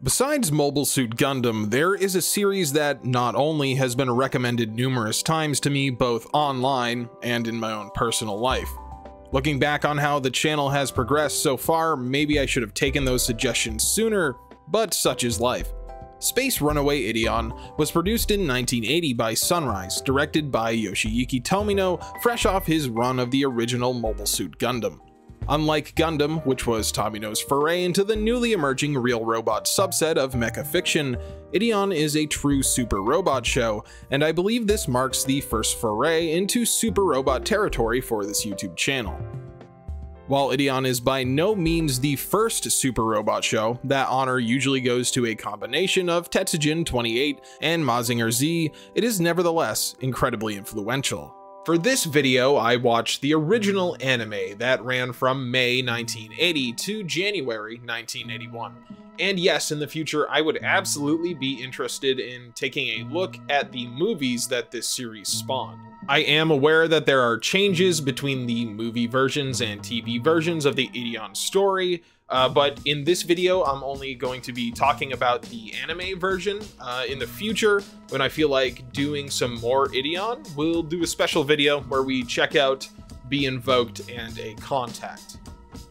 Besides Mobile Suit Gundam, there is a series that not only has been recommended numerous times to me both online and in my own personal life. Looking back on how the channel has progressed so far, maybe I should have taken those suggestions sooner, but such is life. Space Runaway Ideon was produced in 1980 by Sunrise, directed by Yoshiyuki Tomino, fresh off his run of the original Mobile Suit Gundam. Unlike Gundam, which was Tomino's foray into the newly emerging real robot subset of mecha fiction, Ideon is a true super robot show, and I believe this marks the first foray into super robot territory for this YouTube channel. While Ideon is by no means the first super robot show, that honor usually goes to a combination of Tetsujin 28 and Mazinger Z, it is nevertheless incredibly influential. For this video, I watched the original anime that ran from May 1980 to January 1981. And yes, in the future, I would absolutely be interested in taking a look at the movies that this series spawned. I am aware that there are changes between the movie versions and TV versions of the Ideon story, but in this video, I'm only going to be talking about the anime version. In the future, when I feel like doing some more Ideon, we'll do a special video where we check out Be Invoked and A Contact.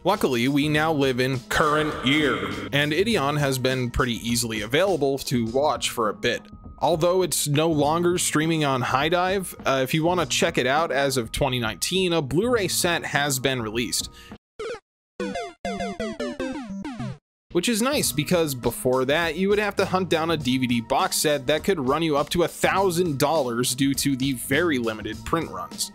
Luckily, we now live in current year, and Ideon has been pretty easily available to watch for a bit. Although it's no longer streaming on HIDIVE, if you want to check it out as of 2019, a Blu-ray set has been released. Which is nice because before that, you would have to hunt down a DVD box set that could run you up to $1,000 due to the very limited print runs.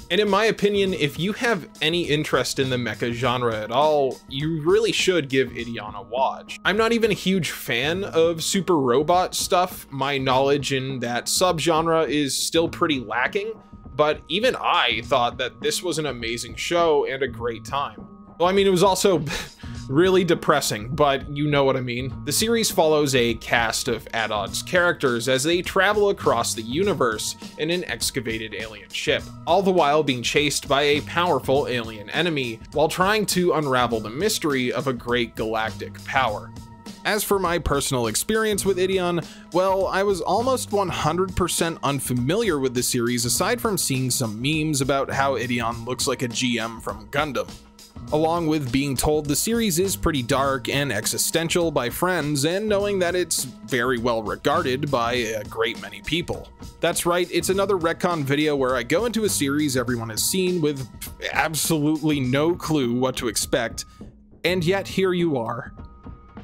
And in my opinion, if you have any interest in the mecha genre at all, you really should give Ideon a watch. I'm not even a huge fan of super robot stuff. My knowledge in that subgenre is still pretty lacking, but even I thought that this was an amazing show and a great time. Well, I mean, it was also really depressing, but you know what I mean. The series follows a cast of at-odds characters as they travel across the universe in an excavated alien ship, all the while being chased by a powerful alien enemy while trying to unravel the mystery of a great galactic power. As for my personal experience with Ideon, well, I was almost 100% unfamiliar with the series aside from seeing some memes about how Ideon looks like a GM from Gundam. Along with being told the series is pretty dark and existential by friends, and knowing that it's very well regarded by a great many people. That's right, it's another retcon video where I go into a series everyone has seen with absolutely no clue what to expect, and yet here you are.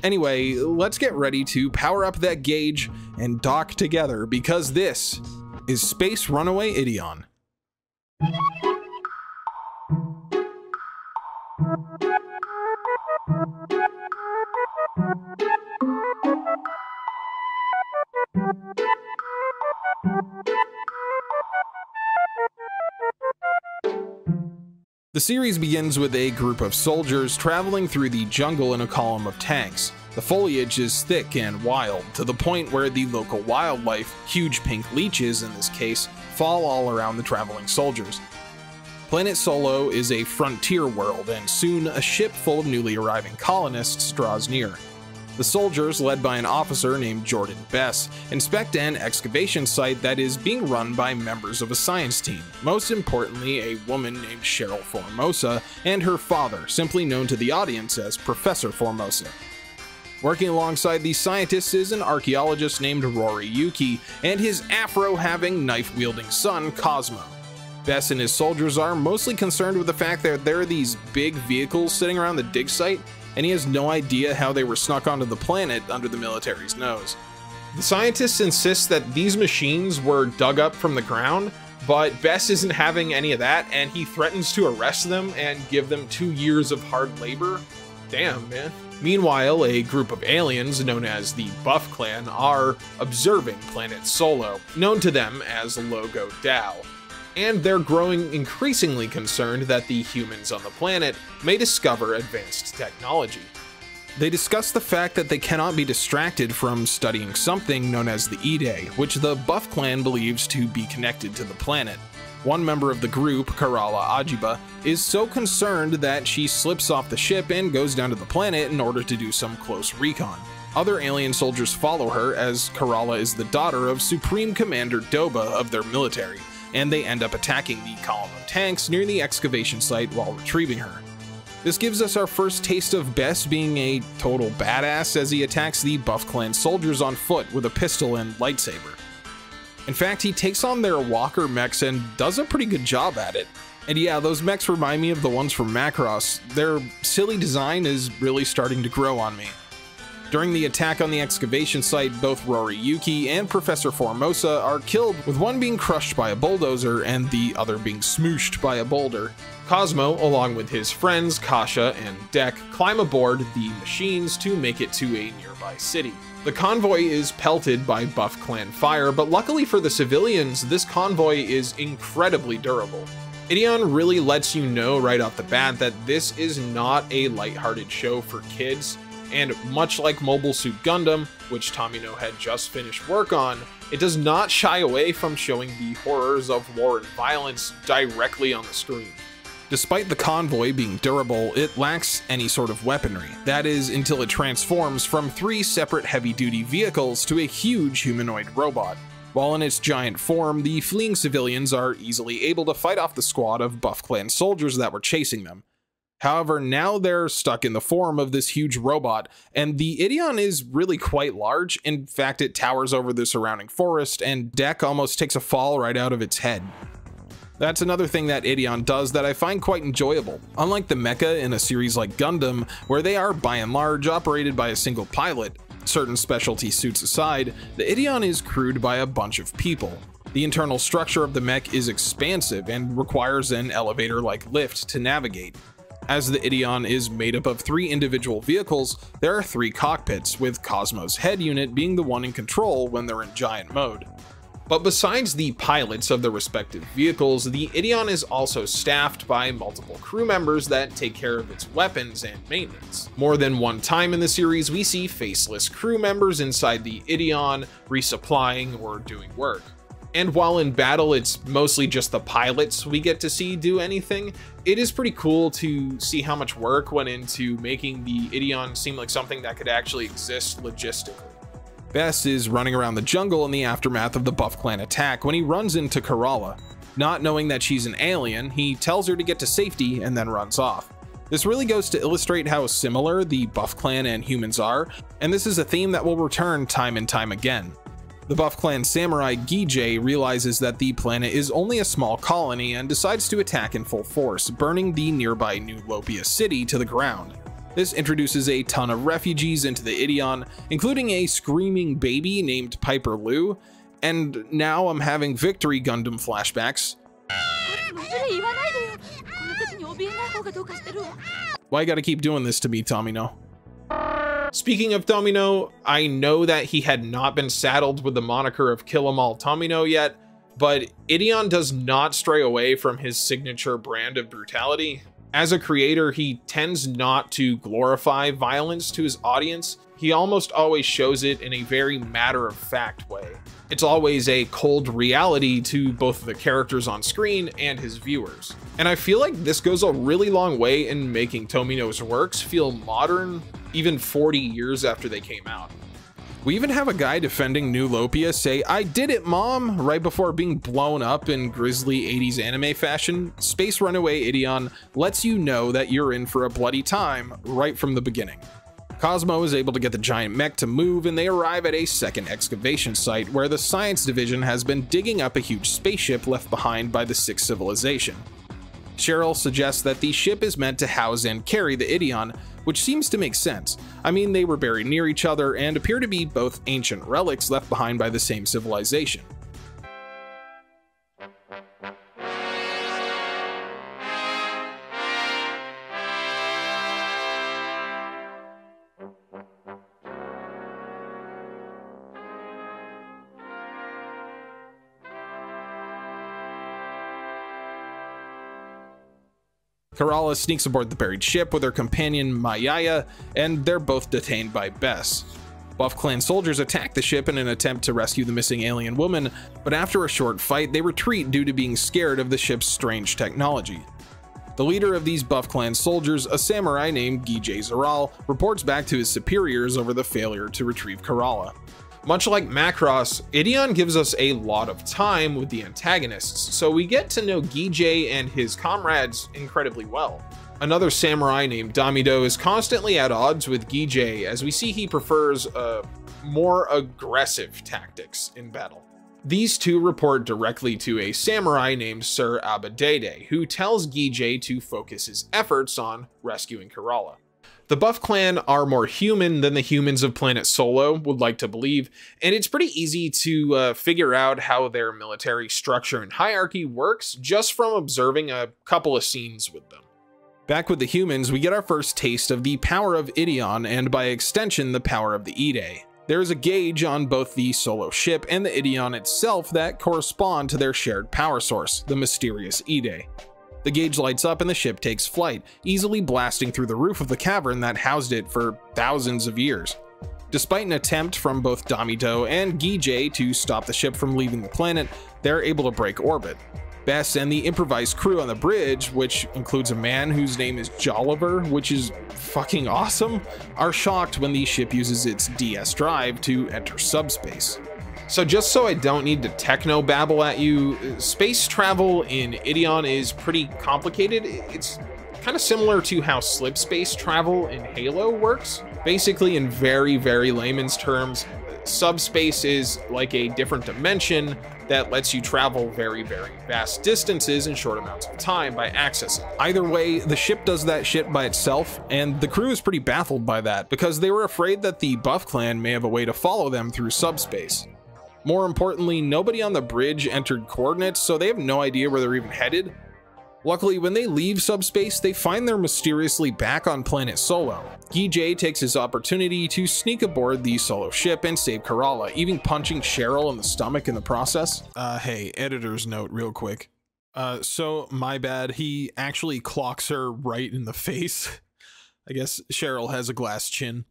Anyway, let's get ready to power up that gauge and dock together because this is Space Runaway Ideon. The series begins with a group of soldiers traveling through the jungle in a column of tanks. The foliage is thick and wild, to the point where the local wildlife, huge pink leeches in this case, fall all around the traveling soldiers. Planet Solo is a frontier world, and soon a ship full of newly arriving colonists draws near. The soldiers, led by an officer named Jordan Bess, inspect an excavation site that is being run by members of a science team, most importantly a woman named Cheryl Formosa and her father, simply known to the audience as Professor Formosa. Working alongside these scientists is an archaeologist named Rory Yuki and his afro-having, knife-wielding son, Cosmo. Bess and his soldiers are mostly concerned with the fact that there are these big vehicles sitting around the dig site, and he has no idea how they were snuck onto the planet under the military's nose. The scientists insist that these machines were dug up from the ground, but Bess isn't having any of that, and he threatens to arrest them and give them 2 years of hard labor. Damn, man. Meanwhile, a group of aliens known as the Buff Clan are observing Planet Solo, known to them as Logo Dao. And they're growing increasingly concerned that the humans on the planet may discover advanced technology. They discuss the fact that they cannot be distracted from studying something known as the E-Day, which the Buff Clan believes to be connected to the planet. One member of the group, Karala Ajiba, is so concerned that she slips off the ship and goes down to the planet in order to do some close recon. Other alien soldiers follow her, as Kerala is the daughter of Supreme Commander Doba of their military, and they end up attacking the column of tanks near the excavation site while retrieving her. This gives us our first taste of Bes being a total badass as he attacks the Buff Clan soldiers on foot with a pistol and lightsaber. In fact, he takes on their walker mechs and does a pretty good job at it. And yeah, those mechs remind me of the ones from Macross. Their silly design is really starting to grow on me. During the attack on the excavation site, both Roriyuki and Professor Formosa are killed, with one being crushed by a bulldozer and the other being smooshed by a boulder. Cosmo, along with his friends Kasha and Dek, climb aboard the machines to make it to a nearby city. The convoy is pelted by Buff Clan fire, but luckily for the civilians, this convoy is incredibly durable. Ideon really lets you know right off the bat that this is not a lighthearted show for kids, and much like Mobile Suit Gundam, which Tomino had just finished work on, it does not shy away from showing the horrors of war and violence directly on the screen. Despite the convoy being durable, it lacks any sort of weaponry. That is, until it transforms from 3 separate heavy-duty vehicles to a huge humanoid robot. While in its giant form, the fleeing civilians are easily able to fight off the squad of Buff Clan soldiers that were chasing them. However, now they're stuck in the form of this huge robot, and the Ideon is really quite large. In fact, it towers over the surrounding forest, and Dek almost takes a fall right out of its head. That's another thing that Ideon does that I find quite enjoyable. Unlike the mecha in a series like Gundam, where they are by and large operated by a single pilot, certain specialty suits aside, the Ideon is crewed by a bunch of people. The internal structure of the mech is expansive and requires an elevator-like lift to navigate. As the Ideon is made up of 3 individual vehicles, there are 3 cockpits, with Cosmo's head unit being the one in control when they're in giant mode. But besides the pilots of the respective vehicles, the Ideon is also staffed by multiple crew members that take care of its weapons and maintenance. More than one time in the series, we see faceless crew members inside the Ideon resupplying or doing work. And while in battle it's mostly just the pilots we get to see do anything, it is pretty cool to see how much work went into making the Ideon seem like something that could actually exist logistically. Bes is running around the jungle in the aftermath of the Buff Clan attack when he runs into Kerala. Not knowing that she's an alien, he tells her to get to safety and then runs off. This really goes to illustrate how similar the Buff Clan and humans are, and this is a theme that will return time and time again. The Buff Clan samurai Gijay realizes that the planet is only a small colony and decides to attack in full force, burning the nearby New Lopia city to the ground. This introduces a ton of refugees into the Ideon, including a screaming baby named Piper Lu, and now I'm having Victory Gundam flashbacks. Why you gotta keep doing this to me, Tomino? Speaking of Tomino, I know that he had not been saddled with the moniker of Kill 'Em All Tomino yet, but Ideon does not stray away from his signature brand of brutality. As a creator, he tends not to glorify violence to his audience. He almost always shows it in a very matter-of-fact way. It's always a cold reality to both the characters on screen and his viewers. And I feel like this goes a really long way in making Tomino's works feel modern, even 40 years after they came out. We even have a guy defending New Lopia say, "I did it, Mom," right before being blown up in grisly 80s anime fashion. Space Runaway Ideon lets you know that you're in for a bloody time right from the beginning. Cosmo is able to get the giant mech to move, and they arrive at a second excavation site where the science division has been digging up a huge spaceship left behind by the 6th civilization. Cheryl suggests that the ship is meant to house and carry the Ideon, which seems to make sense. I mean, they were buried near each other and appear to be both ancient relics left behind by the same civilization. Kerala sneaks aboard the buried ship with her companion Mayaya, and they're both detained by Bes. Buff Clan soldiers attack the ship in an attempt to rescue the missing alien woman, but after a short fight, they retreat due to being scared of the ship's strange technology. The leader of these Buff Clan soldiers, a samurai named Gijay Zaral, reports back to his superiors over the failure to retrieve Kerala. Much like Macross, Ideon gives us a lot of time with the antagonists, so we get to know Gijay and his comrades incredibly well. Another samurai named Damido is constantly at odds with Gijay, as we see he prefers more aggressive tactics in battle. These two report directly to a samurai named Sir Abadede, who tells Gijay to focus his efforts on rescuing Kerala. The Buff Clan are more human than the humans of Planet Solo would like to believe, and it's pretty easy to figure out how their military structure and hierarchy works just from observing a couple of scenes with them. Back with the humans, we get our first taste of the power of Ideon, and by extension, the power of the Ide. There is a gauge on both the Solo ship and the Ideon itself that correspond to their shared power source, the mysterious Ide. The gauge lights up and the ship takes flight, easily blasting through the roof of the cavern that housed it for thousands of years. Despite an attempt from both Damido and Gijay to stop the ship from leaving the planet, they're able to break orbit. Bess and the improvised crew on the bridge, which includes a man whose name is Jolliver, which is fucking awesome, are shocked when the ship uses its DS drive to enter subspace. So just so I don't need to techno-babble at you, space travel in Ideon is pretty complicated. It's kind of similar to how slip space travel in Halo works. Basically, in very, very layman's terms, subspace is like a different dimension that lets you travel very, very vast distances in short amounts of time by accessing. Either way, the ship does that shit by itself, and the crew is pretty baffled by that because they were afraid that the Buff Clan may have a way to follow them through subspace. More importantly, nobody on the bridge entered coordinates, so they have no idea where they're even headed. Luckily, when they leave subspace, they find they're mysteriously back on Planet Solo. Gijay takes his opportunity to sneak aboard the Solo ship and save Kerala, even punching Cheryl in the stomach in the process. Hey, editor's note real quick. So my bad, he actually clocks her right in the face. I guess Cheryl has a glass chin.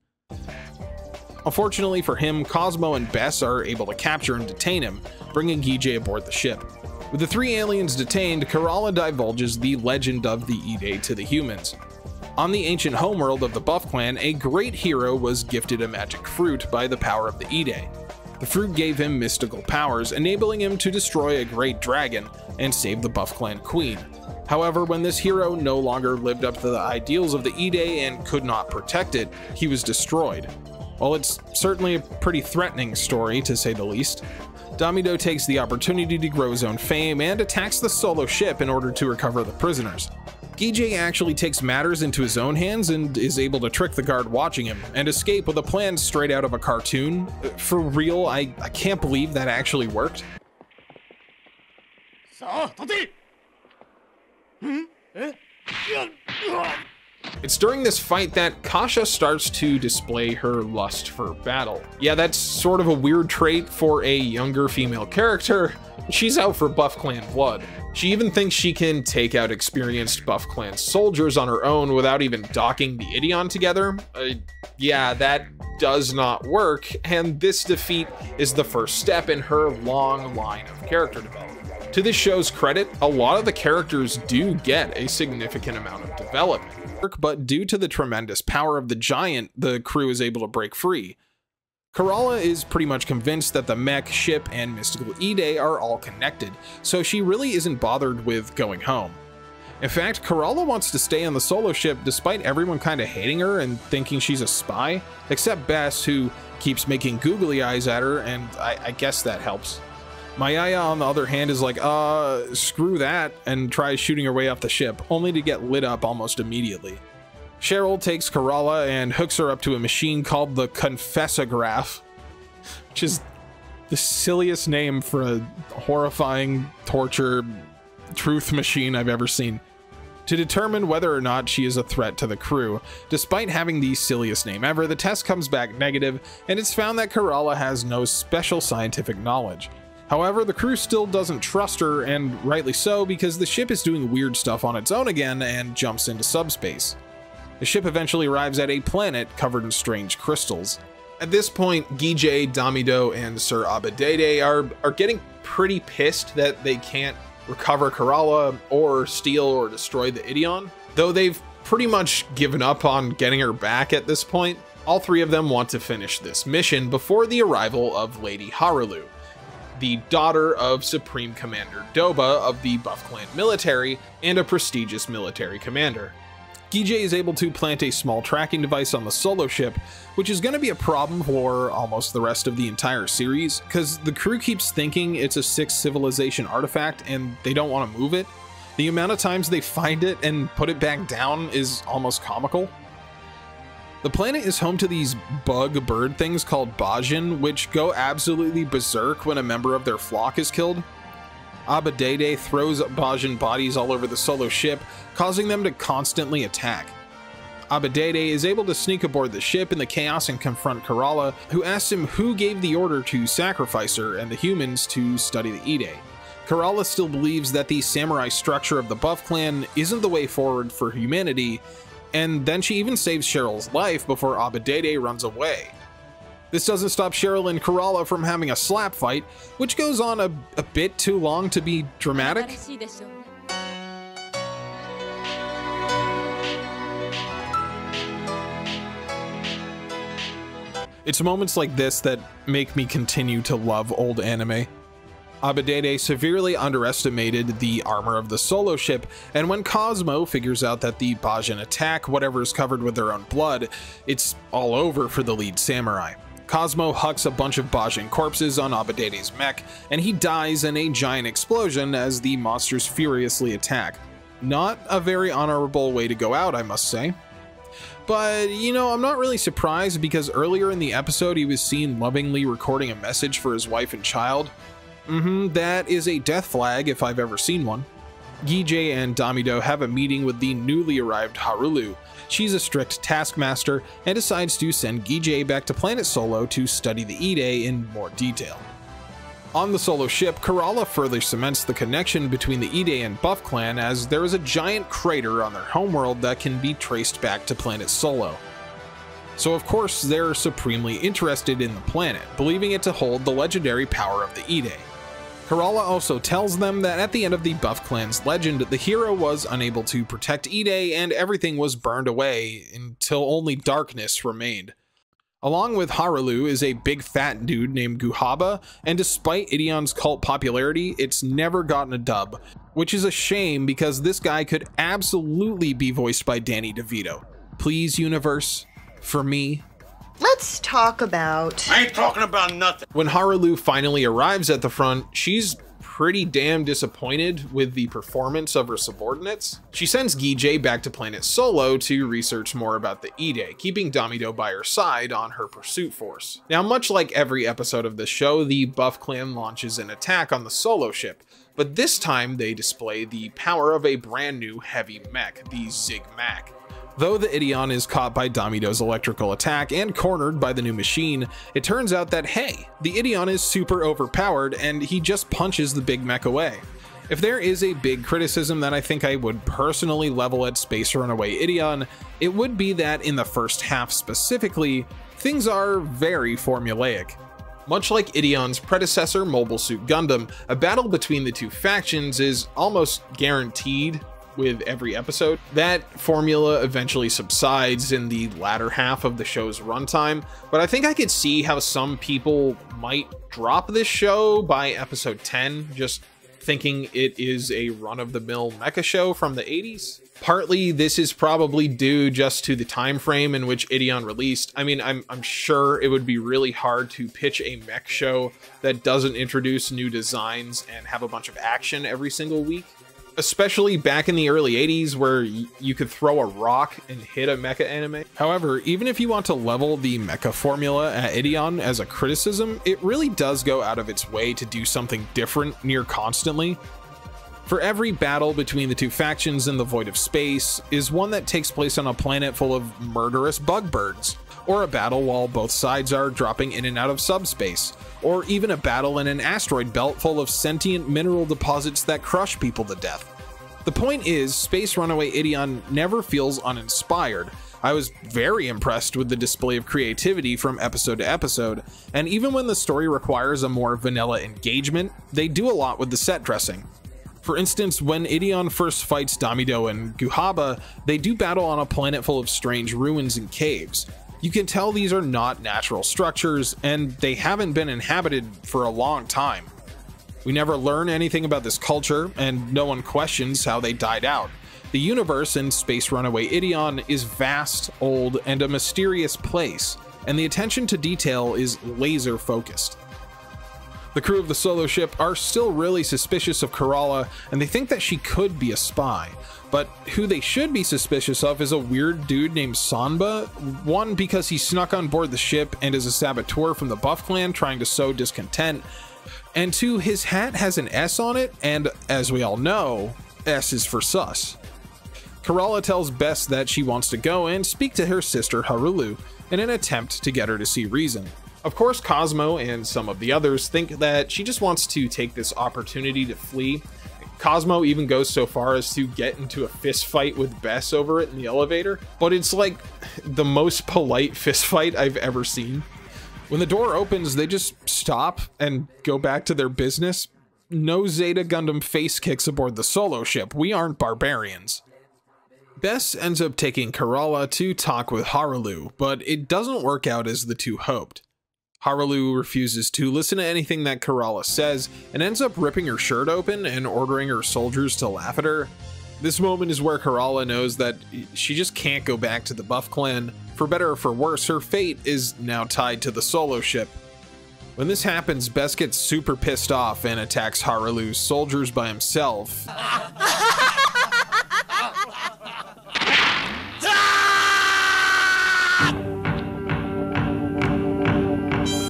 Unfortunately for him, Cosmo and Bess are able to capture and detain him, bringing Gijay aboard the ship. With the three aliens detained, Kerala divulges the legend of the Ide to the humans. On the ancient homeworld of the Buff Clan, a great hero was gifted a magic fruit by the power of the Ide. The fruit gave him mystical powers, enabling him to destroy a great dragon and save the Buff Clan queen. However, when this hero no longer lived up to the ideals of the Ide and could not protect it, he was destroyed. While it's certainly a pretty threatening story, to say the least, Damido takes the opportunity to grow his own fame and attacks the Solo ship in order to recover the prisoners. Gijay actually takes matters into his own hands and is able to trick the guard watching him and escape with a plan straight out of a cartoon. For real, I can't believe that actually worked. It's during this fight that Kasha starts to display her lust for battle. Yeah, that's sort of a weird trait for a younger female character. She's out for Buff Clan blood. She even thinks she can take out experienced Buff Clan soldiers on her own without even docking the Ideon together. Yeah, that does not work, and this defeat is the first step in her long line of character development. To this show's credit, a lot of the characters do get a significant amount of development, but due to the tremendous power of the giant, the crew is able to break free. Kerala is pretty much convinced that the mech, ship, and mystical Ide are all connected, so she really isn't bothered with going home. In fact, Kerala wants to stay on the Solo ship despite everyone kinda hating her and thinking she's a spy, except Bess, who keeps making googly eyes at her, and I guess that helps. Mayaya, on the other hand, is like, screw that, and tries shooting her way off the ship, only to get lit up almost immediately. Cheryl takes Kerala and hooks her up to a machine called the Confessograph, which is the silliest name for a horrifying torture truth machine I've ever seen, to determine whether or not she is a threat to the crew. Despite having the silliest name ever, the test comes back negative, and it's found that Kerala has no special scientific knowledge. However, the crew still doesn't trust her, and rightly so, because the ship is doing weird stuff on its own again and jumps into subspace. The ship eventually arrives at a planet covered in strange crystals. At this point, Gijay, Damido, and Sir Abadede are getting pretty pissed that they can't recover Kerala, or steal or destroy the Ideon. Though they've pretty much given up on getting her back at this point, all three of them want to finish this mission before the arrival of Lady Harulu, the daughter of Supreme Commander Doba of the Buff Clan military and a prestigious military commander. Gijay is able to plant a small tracking device on the Solo ship, which is going to be a problem for almost the rest of the entire series, because the crew keeps thinking it's a 6th civilization artifact and they don't want to move it. The amount of times they find it and put it back down is almost comical. The planet is home to these bug bird things called Bajin, which go absolutely berserk when a member of their flock is killed. Abadede throws Bajin bodies all over the Solo ship, causing them to constantly attack. Abadede is able to sneak aboard the ship in the chaos and confront Kerala, who asks him who gave the order to sacrifice her and the humans to study the Ide. Kerala still believes that the samurai structure of the Buff Clan isn't the way forward for humanity, and then she even saves Cheryl's life before Abadede runs away. This doesn't stop Cheryl and Kerala from having a slap fight, which goes on a bit too long to be dramatic. It's moments like this that make me continue to love old anime. Abadede severely underestimated the armor of the Solo ship, and when Cosmo figures out that the Bajin attack whatever is covered with their own blood, it's all over for the lead samurai. Cosmo hucks a bunch of Bajin corpses on Abadede's mech, and he dies in a giant explosion as the monsters furiously attack. Not a very honorable way to go out, I must say. But, you know, I'm not really surprised, because earlier in the episode he was seen lovingly recording a message for his wife and child. That is a death flag if I've ever seen one. Gijay and Damido have a meeting with the newly arrived Harulu. She's a strict taskmaster and decides to send Gijay back to Planet Solo to study the Ide in more detail. On the Solo ship, Kerala further cements the connection between the Ide and Buff Clan, as there is a giant crater on their homeworld that can be traced back to Planet Solo. So of course they're supremely interested in the planet, believing it to hold the legendary power of the Ide. Kerala also tells them that at the end of the Buff Clan's legend, the hero was unable to protect Ide and everything was burned away until only darkness remained. Along with Harulu is a big fat dude named Guhaba, and despite Ideon's cult popularity, it's never gotten a dub, which is a shame because this guy could absolutely be voiced by Danny DeVito. Please, universe, for me. Let's talk about... I ain't talking about nothing. When Harulu finally arrives at the front, she's pretty damn disappointed with the performance of her subordinates. She sends Gijay back to Planet Solo to research more about the Ide, keeping Damido by her side on her pursuit force. Now, much like every episode of the show, the Buff Clan launches an attack on the Solo ship, but this time they display the power of a brand new heavy mech, the Zig Mac. Though the Ideon is caught by Damido's electrical attack and cornered by the new machine, it turns out that, hey, the Ideon is super overpowered and he just punches the big mech away. If there is a big criticism that I think I would personally level at Space Runaway Ideon, it would be that in the first half specifically, things are very formulaic. Much like Ideon's predecessor, Mobile Suit Gundam, a battle between the two factions is almost guaranteed with every episode. That formula eventually subsides in the latter half of the show's runtime, but I think I could see how some people might drop this show by episode 10, just thinking it is a run-of-the-mill mecha show from the 80s. Partly this is probably due just to the time frame in which Ideon released. I mean, I'm sure it would be really hard to pitch a mech show that doesn't introduce new designs and have a bunch of action every single week. Especially back in the early 80s where you could throw a rock and hit a mecha anime. However, even if you want to level the mecha formula at Ideon as a criticism, it really does go out of its way to do something different near constantly. For every battle between the two factions in the Void of Space is one that takes place on a planet full of murderous bug birds, or a battle while both sides are dropping in and out of subspace, or even a battle in an asteroid belt full of sentient mineral deposits that crush people to death. The point is, Space Runaway Ideon never feels uninspired. I was very impressed with the display of creativity from episode to episode, and even when the story requires a more vanilla engagement, they do a lot with the set dressing. For instance, when Ideon first fights Damido and Guhaba, they do battle on a planet full of strange ruins and caves. You can tell these are not natural structures, and they haven't been inhabited for a long time. We never learn anything about this culture, and no one questions how they died out. The universe in Space Runaway Ideon is vast, old, and a mysterious place, and the attention to detail is laser focused. The crew of the Solo ship are still really suspicious of Kerala, and they think that she could be a spy. But who they should be suspicious of is a weird dude named Sanba. One, because he snuck on board the ship and is a saboteur from the Buff Clan trying to sow discontent. And two, his hat has an S on it, and as we all know, S is for sus. Kerala tells Bess that she wants to go and speak to her sister Harulu in an attempt to get her to see reason. Of course, Cosmo and some of the others think that she just wants to take this opportunity to flee. Cosmo even goes so far as to get into a fist fight with Bess over it in the elevator, but it's like the most polite fist fight I've ever seen. When the door opens, they just stop and go back to their business. No Zeta Gundam face kicks aboard the Solo ship. We aren't barbarians. Bess ends up taking Kerala to talk with Harulu, but it doesn't work out as the two hoped. Harulu refuses to listen to anything that Kerala says and ends up ripping her shirt open and ordering her soldiers to laugh at her. This moment is where Kerala knows that she just can't go back to the Buff Clan. For better or for worse, her fate is now tied to the Solo ship. When this happens, Bess gets super pissed off and attacks Harulu's soldiers by himself.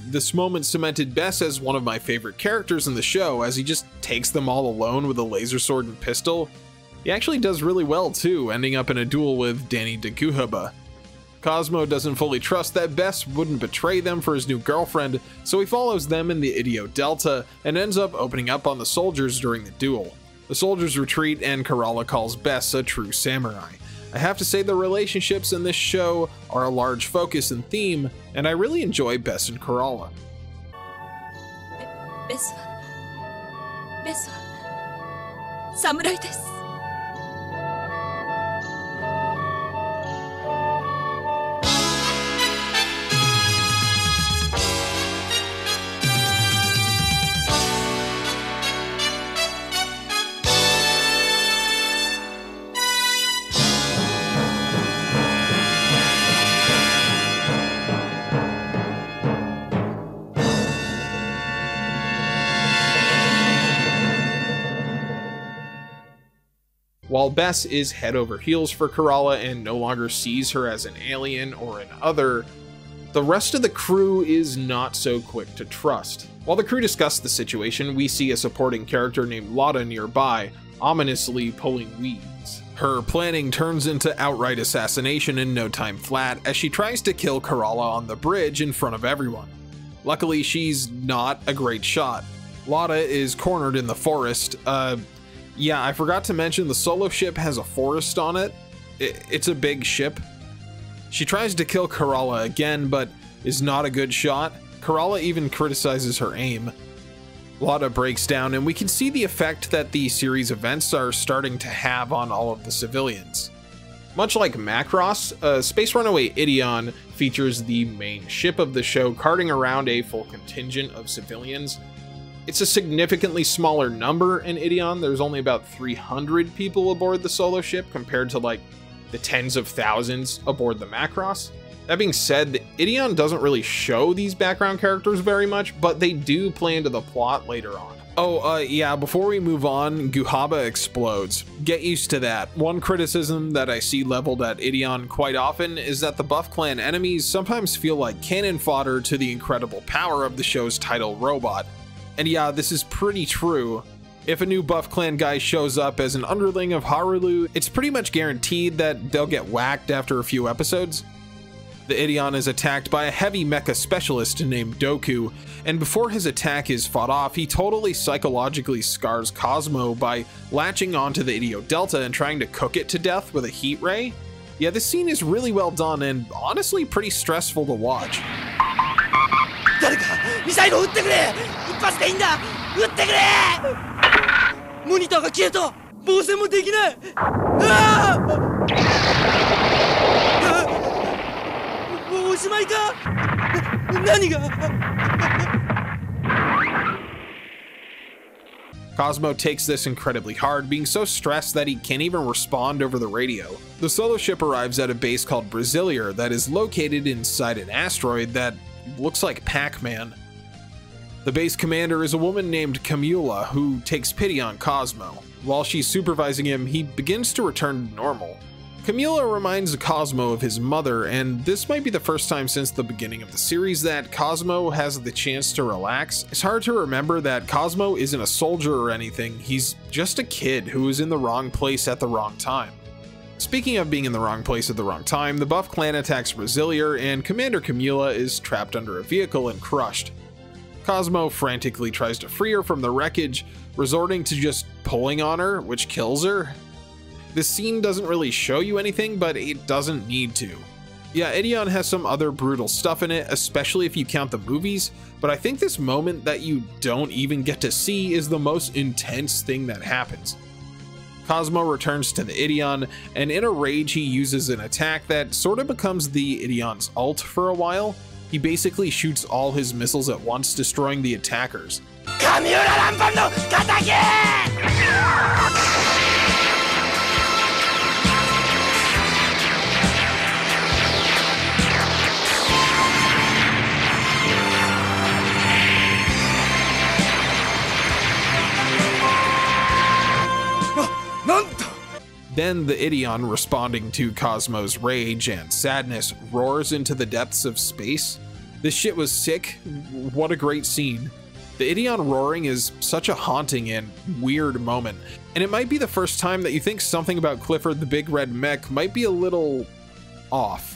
This moment cemented Bess as one of my favorite characters in the show, as he just takes them all alone with a laser sword and pistol. He actually does really well too, ending up in a duel with Danny de Guhaba. Cosmo doesn't fully trust that Bess wouldn't betray them for his new girlfriend, so he follows them in the Ideo Delta and ends up opening up on the soldiers during the duel. The soldiers retreat and Kerala calls Bess a true samurai. I have to say the relationships in this show are a large focus and theme, and I really enjoy Bess and Kerala. Bessは侍です。While Bess is head over heels for Kerala and no longer sees her as an alien or an other, the rest of the crew is not so quick to trust. While the crew discuss the situation, we see a supporting character named Lotta nearby, ominously pulling weeds. Her planning turns into outright assassination in no time flat as she tries to kill Kerala on the bridge in front of everyone. Luckily, she's not a great shot. Lotta is cornered in the forest. Yeah, I forgot to mention the Solo ship has a forest on it. It's a big ship. She tries to kill Kerala again, but is not a good shot. Kerala even criticizes her aim. Lotta breaks down, and we can see the effect that the series events are starting to have on all of the civilians. Much like Macross, Space Runaway Ideon features the main ship of the show carting around a full contingent of civilians. It's a significantly smaller number in Ideon. There's only about 300 people aboard the Solo ship compared to like the tens of thousands aboard the Macross. That being said, the Ideon doesn't really show these background characters very much, but they do play into the plot later on. Yeah, before we move on, Guhaba explodes. Get used to that. One criticism that I see leveled at Ideon quite often is that the Buff Clan enemies sometimes feel like cannon fodder to the incredible power of the show's title robot. And yeah, this is pretty true. If a new Buff Clan guy shows up as an underling of Harulu, it's pretty much guaranteed that they'll get whacked after a few episodes. The Ideon is attacked by a heavy mecha specialist named Doku, and before his attack is fought off, he totally psychologically scars Cosmo by latching onto the Ideo Delta and trying to cook it to death with a heat ray. Yeah, this scene is really well done and honestly pretty stressful to watch. モニターが消えた。防戦もできない。ああ、もうおしまいか。何が。Cosmo takes this incredibly hard, being so stressed that he can't even respond over the radio. The solo ship arrives at a base called Brasilia that is located inside an asteroid that looks like Pac-Man. The base commander is a woman named Camula who takes pity on Cosmo. While she's supervising him, he begins to return to normal. Camula reminds Cosmo of his mother, and this might be the first time since the beginning of the series that Cosmo has the chance to relax. It's hard to remember that Cosmo isn't a soldier or anything, he's just a kid who is in the wrong place at the wrong time. Speaking of being in the wrong place at the wrong time, the Buff Clan attacks Brasilia and Commander Camula is trapped under a vehicle and crushed. Cosmo frantically tries to free her from the wreckage, resorting to just pulling on her, which kills her. This scene doesn't really show you anything, but it doesn't need to. Yeah, Ideon has some other brutal stuff in it, especially if you count the movies, but I think this moment that you don't even get to see is the most intense thing that happens. Cosmo returns to the Ideon, and in a rage he uses an attack that sort of becomes the Ideon's ult for a while. He basically shoots all his missiles at once, destroying the attackers. Then the Ideon, responding to Cosmo's rage and sadness, roars into the depths of space. This shit was sick. What a great scene. The Ideon roaring is such a haunting and weird moment, and it might be the first time that you think something about Clifford the Big Red Mech might be a little off.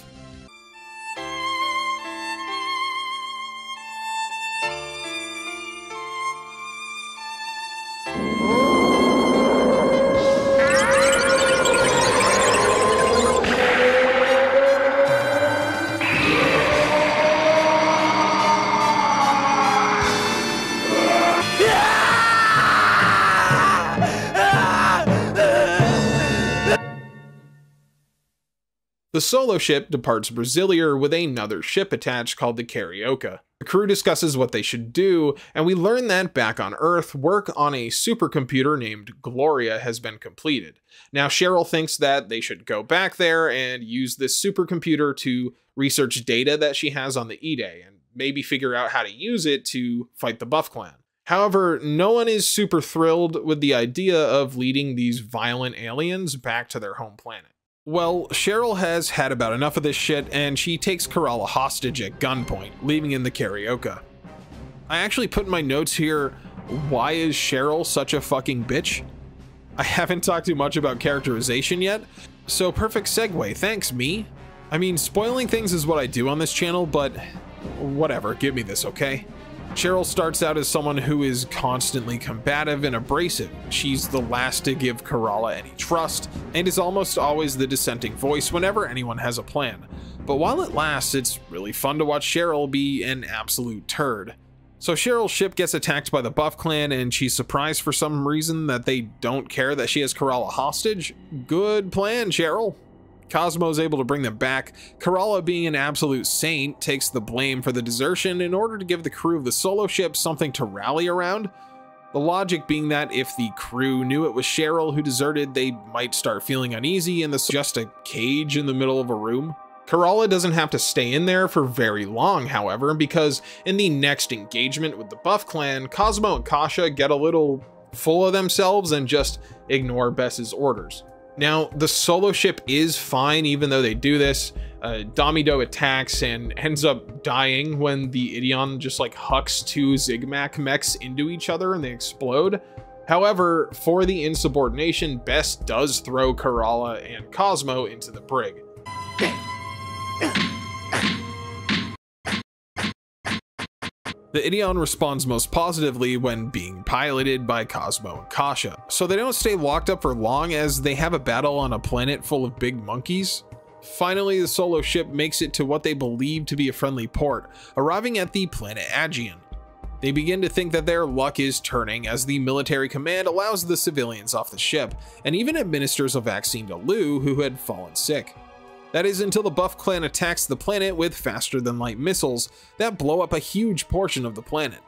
The solo ship departs Brasilia with another ship attached called the Carioca. The crew discusses what they should do, and we learn that back on Earth, work on a supercomputer named Gloria has been completed. Now Cheryl thinks that they should go back there and use this supercomputer to research data that she has on the E-Day, and maybe figure out how to use it to fight the Buff Clan. However, no one is super thrilled with the idea of leading these violent aliens back to their home planet. Well, Cheryl has had about enough of this shit, and she takes Kerala hostage at gunpoint, leaving in the Carioca. I actually put in my notes here, why is Cheryl such a fucking bitch? I haven't talked too much about characterization yet, so perfect segue, thanks me. I mean, spoiling things is what I do on this channel, but whatever, give me this, okay? Cheryl starts out as someone who is constantly combative and abrasive. She's the last to give Kerala any trust, and is almost always the dissenting voice whenever anyone has a plan. But while it lasts, it's really fun to watch Cheryl be an absolute turd. So Cheryl's ship gets attacked by the Buff Clan, and she's surprised for some reason that they don't care that she has Kerala hostage. Good plan, Cheryl. Cosmo is able to bring them back. Kerala, being an absolute saint, takes the blame for the desertion in order to give the crew of the solo ship something to rally around. The logic being that if the crew knew it was Cheryl who deserted, they might start feeling uneasy and this is just a cage in the middle of a room. Kerala doesn't have to stay in there for very long, however, because in the next engagement with the Buff Clan, Cosmo and Kasha get a little full of themselves and just ignore Bess's orders. Now, the solo ship is fine even though they do this. Damido attacks and ends up dying when the Ideon just like hucks two Zigmac mechs into each other and they explode. However, for the insubordination, Bess does throw Kerala and Cosmo into the brig. The Ideon responds most positively when being piloted by Cosmo and Kasha, so they don't stay locked up for long as they have a battle on a planet full of big monkeys. Finally, the solo ship makes it to what they believe to be a friendly port, arriving at the planet Aegean. They begin to think that their luck is turning as the military command allows the civilians off the ship, and even administers a vaccine to Lou, who had fallen sick. That is until the Buff Clan attacks the planet with faster-than-light missiles that blow up a huge portion of the planet.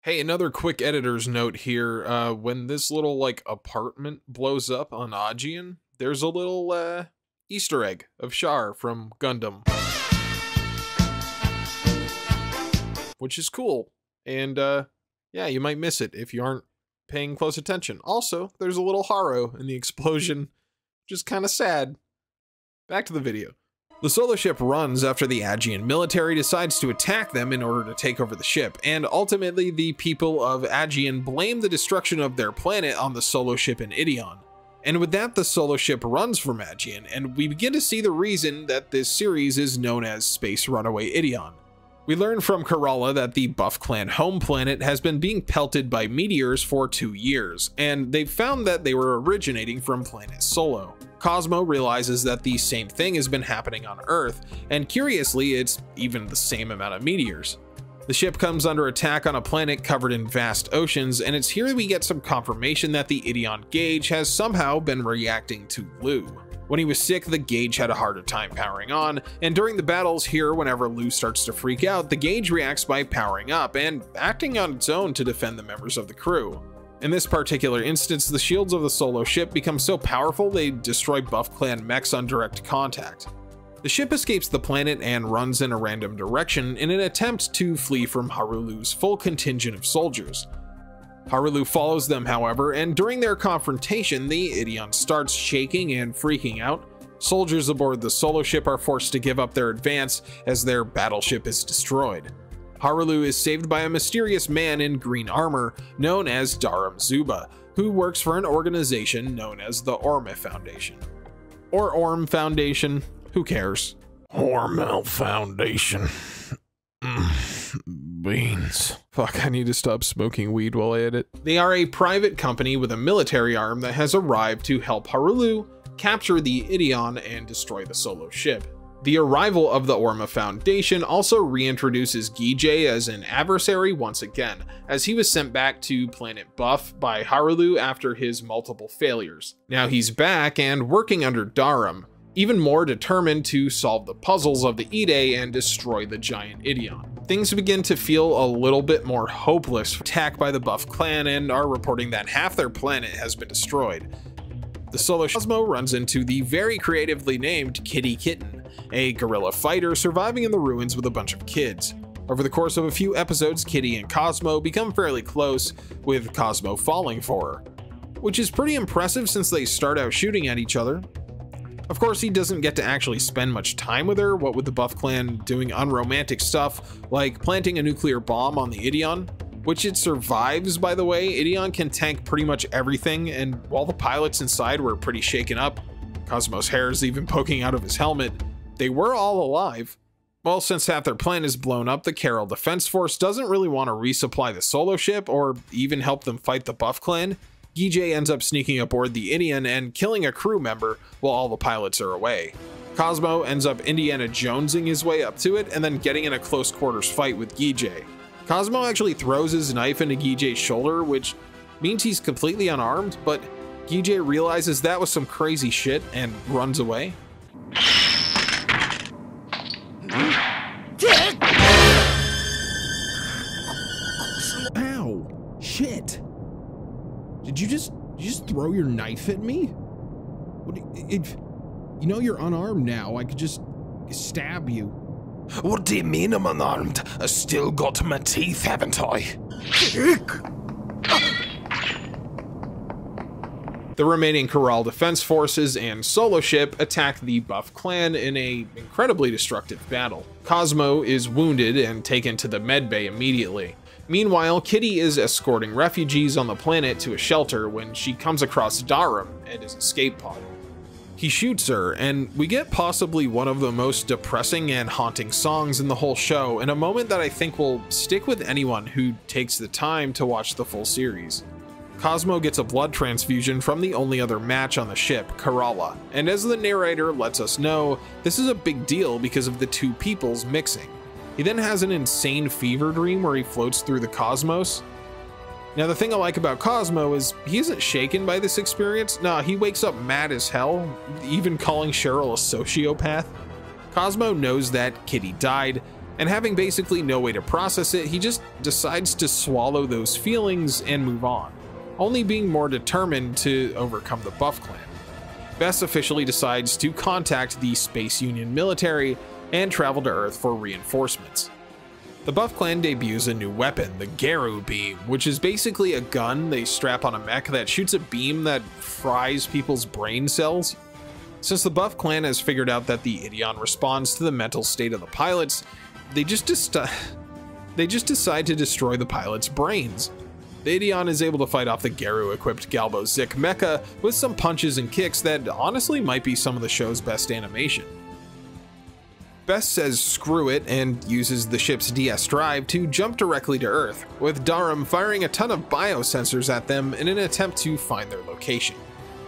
Hey, another quick editor's note here. When this little, apartment blows up on Ajian, there's a little, Easter egg of Char from Gundam. Which is cool. And, yeah, you might miss it if you aren't paying close attention. Also, there's a little Haro in the explosion, which is kind of sad. Back to the video. The Solo ship runs after the Ajian military decides to attack them in order to take over the ship, and ultimately the people of Ajian blame the destruction of their planet on the Solo ship in Ideon. And with that, the Solo ship runs from Ajian, and we begin to see the reason that this series is known as Space Runaway Ideon. We learn from Kerala that the Buff Clan home planet has been being pelted by meteors for 2 years, and they've found that they were originating from planet Solo. Cosmo realizes that the same thing has been happening on Earth, and curiously, it's even the same amount of meteors. The ship comes under attack on a planet covered in vast oceans, and it's here we get some confirmation that the Ideon gauge has somehow been reacting to Lou. When he was sick, the gauge had a harder time powering on, and during the battles here, whenever Lou starts to freak out, the gauge reacts by powering up and acting on its own to defend the members of the crew. In this particular instance, the shields of the Solo ship become so powerful they destroy Buff Clan mechs on direct contact. The ship escapes the planet and runs in a random direction in an attempt to flee from Harulu's full contingent of soldiers. Harulu follows them, however, and during their confrontation, the Ideon starts shaking and freaking out. Soldiers aboard the Solo ship are forced to give up their advance as their battleship is destroyed. Harulu is saved by a mysterious man in green armor known as Dharam Zuba, who works for an organization known as the Orme Foundation. Or Orm Foundation, who cares? Hormel Foundation. Beans. Fuck, I need to stop smoking weed while I edit. They are a private company with a military arm that has arrived to help Harulu capture the Ideon and destroy the Solo ship. The arrival of the Orma Foundation also reintroduces Guijay as an adversary once again, as he was sent back to Planet Buff by Harulu after his multiple failures. Now he's back and working under Dharam, even more determined to solve the puzzles of the Ide and destroy the giant Ideon. Things begin to feel a little bit more hopeless, attacked by the Buff Clan and are reporting that half their planet has been destroyed. The Solo Cosmo runs into the very creatively named Kitty Kitten, a guerrilla fighter surviving in the ruins with a bunch of kids. Over the course of a few episodes, Kitty and Cosmo become fairly close, with Cosmo falling for her, which is pretty impressive since they start out shooting at each other. Of course, he doesn't get to actually spend much time with her, what with the Buff Clan doing unromantic stuff like planting a nuclear bomb on the Ideon, which it survives, by the way. Ideon can tank pretty much everything, and while the pilots inside were pretty shaken up, Cosmo's hair is even poking out of his helmet, they were all alive. Well, since half their plane is blown up, the Carol Defense Force doesn't really want to resupply the Solo ship or even help them fight the Buff Clan. Guijay ends up sneaking aboard the Ideon and killing a crew member while all the pilots are away. Cosmo ends up Indiana Jonesing his way up to it and then getting in a close quarters fight with Guijay. Cosmo actually throws his knife into Guijay's shoulder, which means he's completely unarmed, but Guijay realizes that was some crazy shit and runs away. Ow! Shit! Did you just throw your knife at me? What? If you know you're unarmed now, I could just stab you. What do you mean I'm unarmed? I still got my teeth, haven't I? The remaining Kerala Defense Forces and Solo ship attack the Buff Clan in a incredibly destructive battle. Cosmo is wounded and taken to the medbay immediately. Meanwhile, Kitty is escorting refugees on the planet to a shelter when she comes across Dharam and his escape pod. He shoots her, and we get possibly one of the most depressing and haunting songs in the whole show, in a moment that I think will stick with anyone who takes the time to watch the full series. Cosmo gets a blood transfusion from the only other match on the ship, Kerala, and as the narrator lets us know, this is a big deal because of the two peoples mixing. He then has an insane fever dream where he floats through the cosmos. Now, the thing I like about Cosmo is he isn't shaken by this experience. Nah, he wakes up mad as hell, even calling Cheryl a sociopath. Cosmo knows that Kitty died, and having basically no way to process it, he just decides to swallow those feelings and move on, only being more determined to overcome the Buff Clan. Bess officially decides to contact the Space Union military and travel to Earth for reinforcements. The Buff Clan debuts a new weapon, the Geru Beam, which is basically a gun they strap on a mech that shoots a beam that fries people's brain cells. Since the Buff Clan has figured out that the Ideon responds to the mental state of the pilots, they just decide to destroy the pilots' brains. The Ideon is able to fight off the Geru-equipped Galbo Zik mecha with some punches and kicks that honestly might be some of the show's best animation. Bess says screw it and uses the ship's DS drive to jump directly to Earth, with Darum firing a ton of biosensors at them in an attempt to find their location.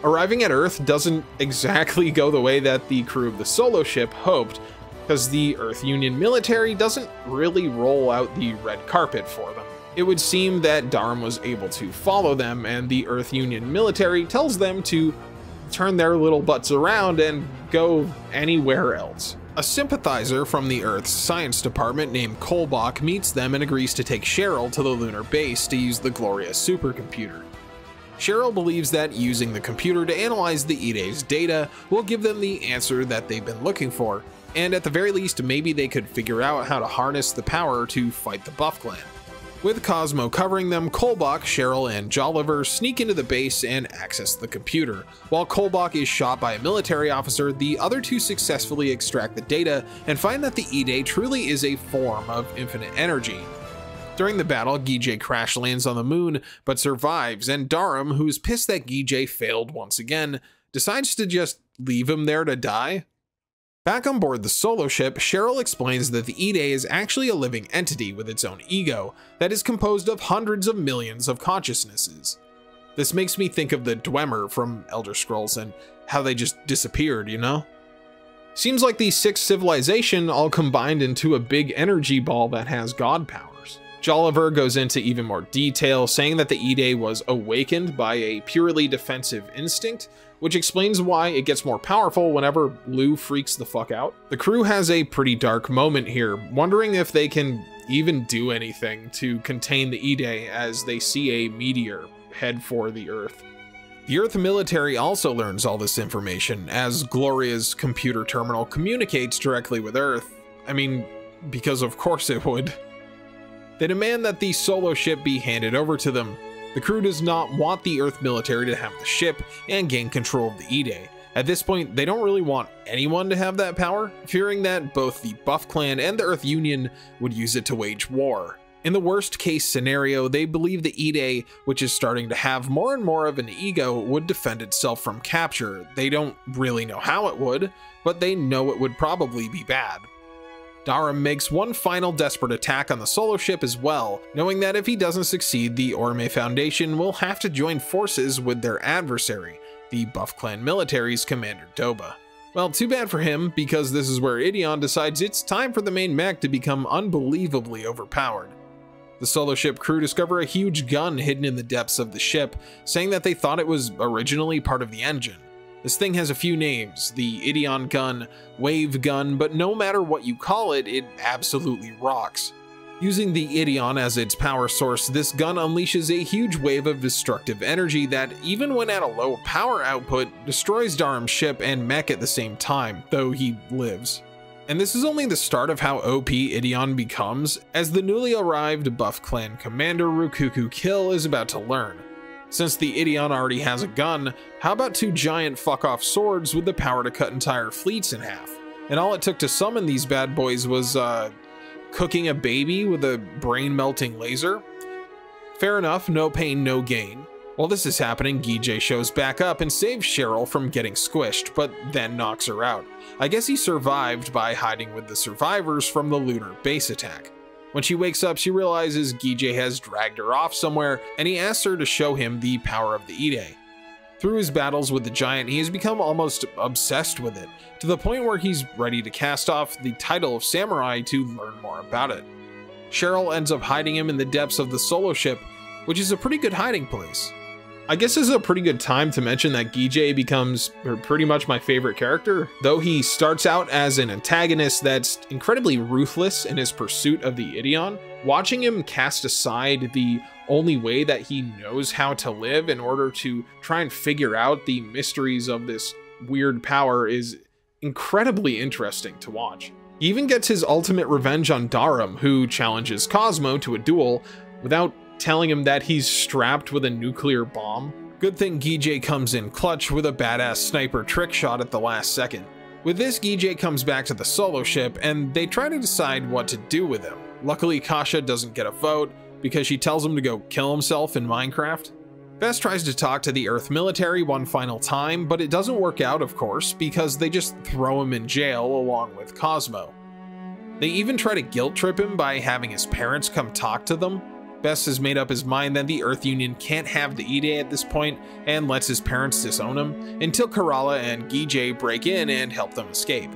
Arriving at Earth doesn't exactly go the way that the crew of the solo ship hoped, because the Earth Union military doesn't really roll out the red carpet for them. It would seem that Darum was able to follow them, and the Earth Union military tells them to turn their little butts around and go anywhere else. A sympathizer from the Earth's science department named Kolbach meets them and agrees to take Cheryl to the lunar base to use the Gloria supercomputer. Cheryl believes that using the computer to analyze the IDE's data will give them the answer that they've been looking for, and at the very least maybe they could figure out how to harness the power to fight the Buff Clan. With Cosmo covering them, Kolbach, Cheryl, and Jolliver sneak into the base and access the computer. While Kolbach is shot by a military officer, the other two successfully extract the data and find that the IDE truly is a form of infinite energy. During the battle, Guijay crash lands on the moon, but survives, and Darum, who's pissed that Guijay failed once again, decides to just leave him there to die. Back on board the solo ship, Cheryl explains that the IDE is actually a living entity with its own ego that is composed of hundreds of millions of consciousnesses. This makes me think of the Dwemer from Elder Scrolls and how they just disappeared, you know? Seems like the sixth civilization all combined into a big energy ball that has god powers. Jolliver goes into even more detail, saying that the IDE was awakened by a purely defensive instinct, which explains why it gets more powerful whenever Lou freaks the fuck out. The crew has a pretty dark moment here, wondering if they can even do anything to contain the IDE as they see a meteor head for the Earth. The Earth military also learns all this information as Gloria's computer terminal communicates directly with Earth. I mean, because of course it would. They demand that the solo ship be handed over to them. The crew does not want the Earth military to have the ship and gain control of the IDE. At this point, they don't really want anyone to have that power, fearing that both the Buff Clan and the Earth Union would use it to wage war. In the worst case scenario, they believe the IDE, which is starting to have more and more of an ego, would defend itself from capture. They don't really know how it would, but they know it would probably be bad. Darum makes one final desperate attack on the solo ship as well, knowing that if he doesn't succeed, the Orme Foundation will have to join forces with their adversary, the Buff Clan military's Commander Doba. Well, too bad for him, because this is where Ideon decides it's time for the main mech to become unbelievably overpowered. The solo ship crew discover a huge gun hidden in the depths of the ship, saying that they thought it was originally part of the engine. This thing has a few names, the Ideon gun, Wave gun, but no matter what you call it, it absolutely rocks. Using the Ideon as its power source, this gun unleashes a huge wave of destructive energy that, even when at a low power output, destroys Darum's ship and mech at the same time, though he lives. And this is only the start of how OP Ideon becomes, as the newly arrived Buff Clan commander Rukuku Kill is about to learn. Since the Ideon already has a gun, how about two giant fuck-off swords with the power to cut entire fleets in half? And all it took to summon these bad boys was, cooking a baby with a brain-melting laser? Fair enough, no pain, no gain. While this is happening, Guijay shows back up and saves Cheryl from getting squished, but then knocks her out. I guess he survived by hiding with the survivors from the lunar base attack. When she wakes up, she realizes Guijay has dragged her off somewhere, and he asks her to show him the power of the IDE. Through his battles with the giant, he has become almost obsessed with it, to the point where he's ready to cast off the title of samurai to learn more about it. Cheryl ends up hiding him in the depths of the Solo ship, which is a pretty good hiding place. I guess this is a pretty good time to mention that Guijay becomes pretty much my favorite character. Though he starts out as an antagonist that's incredibly ruthless in his pursuit of the Ideon, watching him cast aside the only way that he knows how to live in order to try and figure out the mysteries of this weird power is incredibly interesting to watch. He even gets his ultimate revenge on Darum, who challenges Cosmo to a duel without telling him that he's strapped with a nuclear bomb. Good thing Guijay comes in clutch with a badass sniper trick shot at the last second. With this, Guijay comes back to the Solo ship and they try to decide what to do with him. Luckily, Kasha doesn't get a vote because she tells him to go kill himself in Minecraft. Bess tries to talk to the Earth military one final time, but it doesn't work out, of course, because they just throw him in jail along with Cosmo. They even try to guilt trip him by having his parents come talk to them. Bess has made up his mind that the Earth Union can't have the Ideon at this point and lets his parents disown him until Kerala and Guijay break in and help them escape.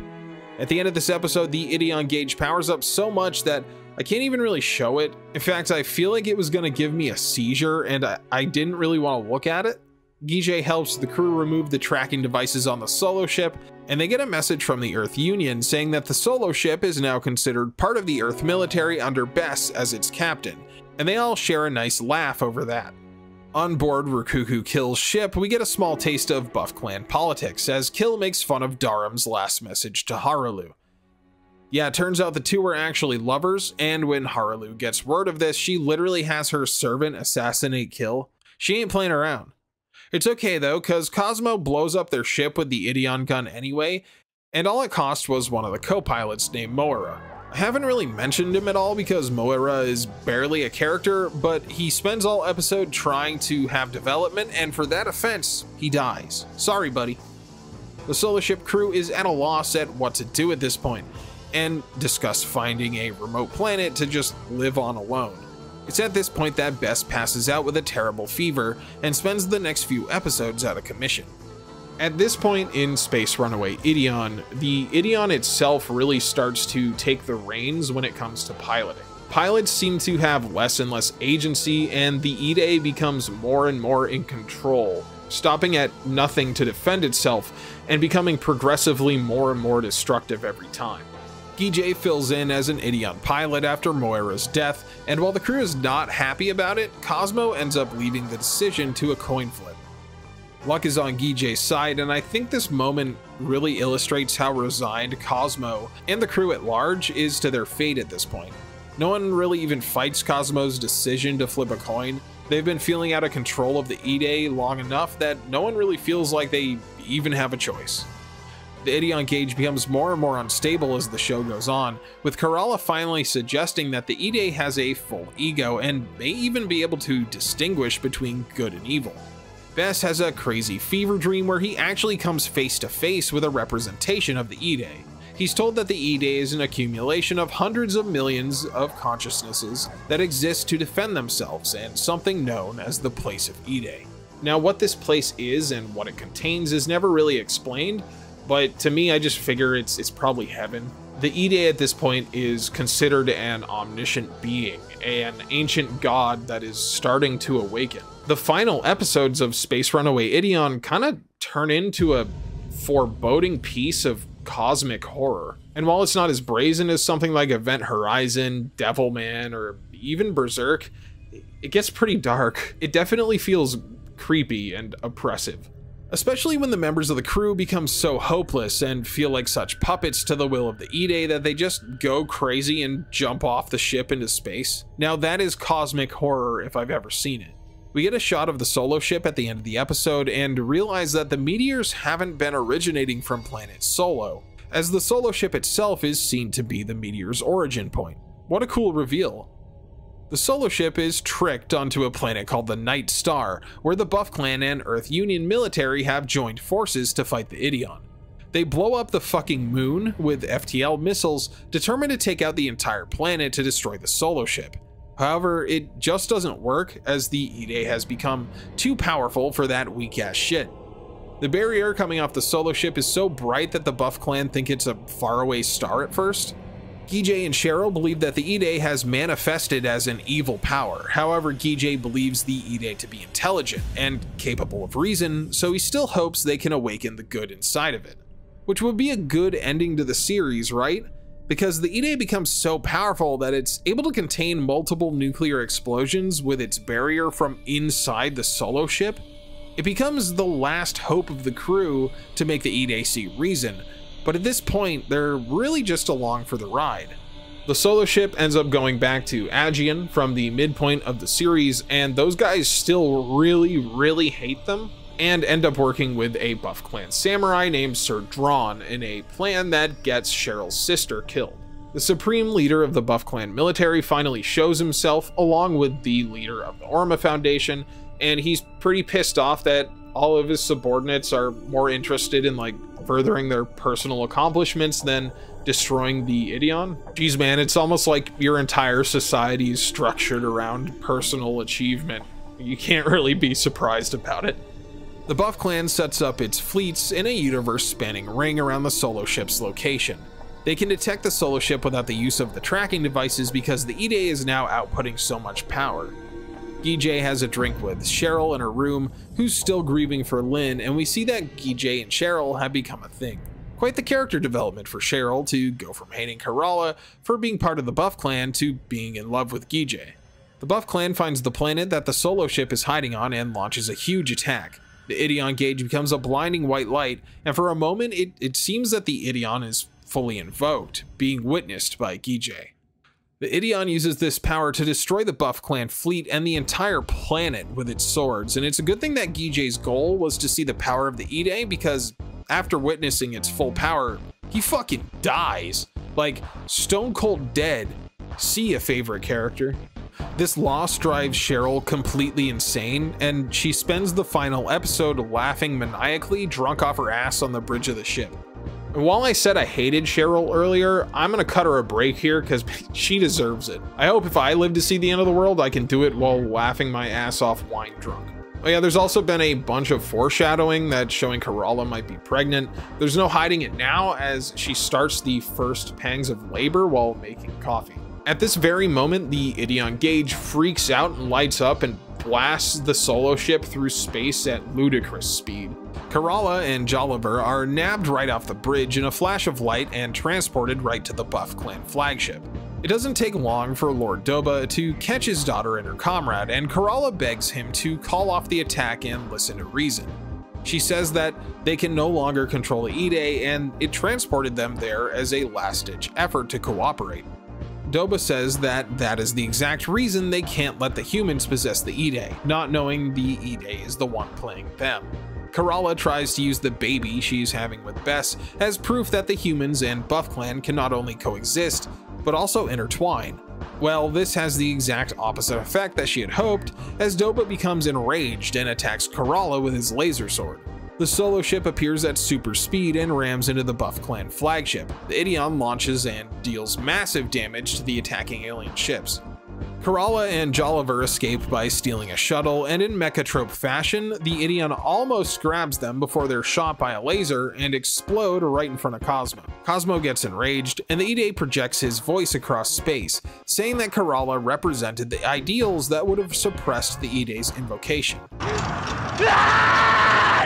At the end of this episode, the Ideon gauge powers up so much that I can't even really show it. In fact, I feel like it was going to give me a seizure and I didn't really want to look at it. Guijay helps the crew remove the tracking devices on the Solo ship, and they get a message from the Earth Union saying that the Solo ship is now considered part of the Earth military under Bess as its captain, and they all share a nice laugh over that. On board Rikuku Kill's ship, we get a small taste of Buff Clan politics as Kill makes fun of Darum's last message to Harulu. Yeah, it turns out the two were actually lovers, and when Harulu gets word of this, she literally has her servant assassinate Kill. She ain't playing around. It's okay though, cause Cosmo blows up their ship with the Ideon gun anyway, and all it cost was one of the co-pilots named Moira. I haven't really mentioned him at all because Moira is barely a character, but he spends all episode trying to have development, and for that offense, he dies. Sorry, buddy. The Solo ship crew is at a loss at what to do at this point, and discuss finding a remote planet to just live on alone. It's at this point that Bess passes out with a terrible fever and spends the next few episodes out of commission. At this point in Space Runaway Ideon, the Ideon itself really starts to take the reins when it comes to piloting. Pilots seem to have less and less agency, and the Ide becomes more and more in control, stopping at nothing to defend itself and becoming progressively more and more destructive every time. Guijay fills in as an Ideon pilot after Moira's death, and while the crew is not happy about it, Cosmo ends up leaving the decision to a coin flip. Luck is on Guijay's side, and I think this moment really illustrates how resigned Cosmo and the crew at large is to their fate at this point. No one really even fights Cosmo's decision to flip a coin. They've been feeling out of control of the Ide long enough that no one really feels like they even have a choice. The Ideon gauge becomes more and more unstable as the show goes on, with Kerala finally suggesting that the Ide has a full ego and may even be able to distinguish between good and evil. Bess has a crazy fever dream where he actually comes face to face with a representation of the Ide. He's told that the Ide is an accumulation of hundreds of millions of consciousnesses that exist to defend themselves, and something known as the Place of Ide. Now, what this place is and what it contains is never really explained, but to me, I just figure it's probably heaven. The Ide at this point is considered an omniscient being, an ancient god that is starting to awaken. The final episodes of Space Runaway Ideon kind of turn into a foreboding piece of cosmic horror. And while it's not as brazen as something like Event Horizon, Devilman, or even Berserk, it gets pretty dark. It definitely feels creepy and oppressive. Especially when the members of the crew become so hopeless and feel like such puppets to the will of the Ide that they just go crazy and jump off the ship into space. Now that is cosmic horror if I've ever seen it. We get a shot of the Solo ship at the end of the episode and realize that the meteors haven't been originating from planet Solo, as the Solo ship itself is seen to be the meteor's origin point. What a cool reveal. The Solo ship is tricked onto a planet called the Night Star, where the Buff Clan and Earth Union military have joined forces to fight the Ideon. They blow up the fucking moon with FTL missiles, determined to take out the entire planet to destroy the Solo ship. However, it just doesn't work as the Ide has become too powerful for that weak-ass shit. The barrier coming off the Solo ship is so bright that the Buff Clan think it's a faraway star at first. Guijay and Cheryl believe that the Ide has manifested as an evil power. However, Guijay believes the Ide to be intelligent and capable of reason, so he still hopes they can awaken the good inside of it. Which would be a good ending to the series, right? Because the Ide becomes so powerful that it's able to contain multiple nuclear explosions with its barrier from inside the Solo ship. It becomes the last hope of the crew to make the Ide see reason, but at this point, they're really just along for the ride. The Solo ship ends up going back to Aegean from the midpoint of the series, and those guys still really hate them, and end up working with a Buff Clan samurai named Sir Drawn in a plan that gets Cheryl's sister killed. The supreme leader of the Buff Clan military finally shows himself along with the leader of the Orma Foundation, and he's pretty pissed off that all of his subordinates are more interested in like furthering their personal accomplishments than destroying the Ideon. Geez man, it's almost like your entire society is structured around personal achievement. You can't really be surprised about it. The Buff Clan sets up its fleets in a universe-spanning ring around the Solo ship's location. They can detect the Solo ship without the use of the tracking devices because the Ide is now outputting so much power. Guijay has a drink with Cheryl in her room, who's still grieving for Lin, and we see that Guijay and Cheryl have become a thing. Quite the character development for Cheryl to go from hating Kerala for being part of the Buff Clan to being in love with Guijay. The Buff Clan finds the planet that the Solo ship is hiding on and launches a huge attack. The Ideon gauge becomes a blinding white light, and for a moment it seems that the Ideon is fully invoked, being witnessed by Guijay. The Ideon uses this power to destroy the Buff Clan fleet and the entire planet with its swords, and it's a good thing that Guijay's goal was to see the power of the Ide, because after witnessing its full power, he fucking dies. Like, stone cold dead. See a favorite character. This loss drives Cheryl completely insane, and she spends the final episode laughing maniacally drunk off her ass on the bridge of the ship. And while I said I hated Cheryl earlier, I'm gonna cut her a break here because she deserves it. I hope if I live to see the end of the world, I can do it while laughing my ass off wine drunk. Oh yeah, there's also been a bunch of foreshadowing that's showing Kerala might be pregnant. There's no hiding it now as she starts the first pangs of labor while making coffee. At this very moment, the Ideon gauge freaks out and lights up and blasts the Solo ship through space at ludicrous speed. Kerala and Jolliver are nabbed right off the bridge in a flash of light and transported right to the Buff Clan flagship. It doesn't take long for Lord Doba to catch his daughter and her comrade, and Kerala begs him to call off the attack and listen to reason. She says that they can no longer control the Ide, and it transported them there as a last-ditch effort to cooperate. Doba says that that is the exact reason they can't let the humans possess the Ide, not knowing the Ide is the one playing them. Kerala tries to use the baby she's having with Bess as proof that the humans and Buff Clan can not only coexist, but also intertwine. Well, this has the exact opposite effect that she had hoped, as Doba becomes enraged and attacks Kerala with his laser sword. The Solo ship appears at super speed and rams into the Buff Clan flagship. The Ideon launches and deals massive damage to the attacking alien ships. Kerala and Jolliver escape by stealing a shuttle, and in Mechatrope fashion, the Ideon almost grabs them before they're shot by a laser and explode right in front of Cosmo. Cosmo gets enraged, and the Ide projects his voice across space, saying that Kerala represented the ideals that would have suppressed the Ide's invocation.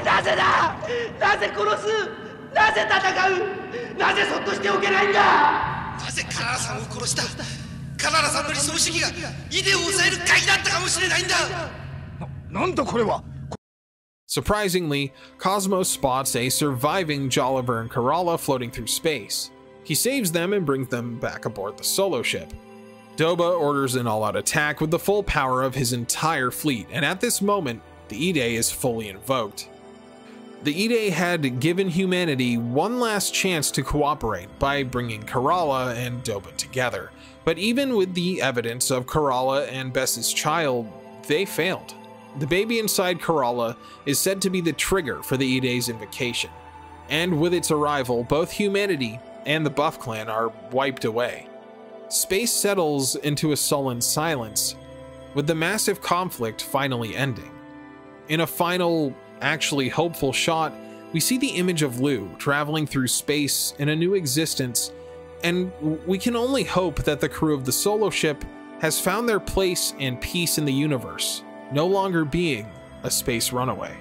なぜだ! なぜ殺す! なぜ戦う! なぜそっとしておけないんだ! なぜカナラさんを殺した! カナラさんの理想主義がイデを抑える鍵だったかもしれないんだ! なんだこれは! Surprisingly, Cosmo spots a surviving Jolliver and Kerala floating through space. He saves them and brings them back aboard the Solo ship. Doba orders an all-out attack with the full power of his entire fleet, and at this moment, the Ide is fully invoked. The Ide had given humanity one last chance to cooperate by bringing Kerala and Doba together, but even with the evidence of Kerala and Bess's child, they failed. The baby inside Kerala is said to be the trigger for the Ide's invocation, and with its arrival, both humanity and the Buff Clan are wiped away. space settles into a sullen silence, with the massive conflict finally ending. In a final, actually hopeful shot, we see the image of Lou traveling through space in a new existence, and we can only hope that the crew of the Solo ship has found their place and peace in the universe, no longer being a space runaway.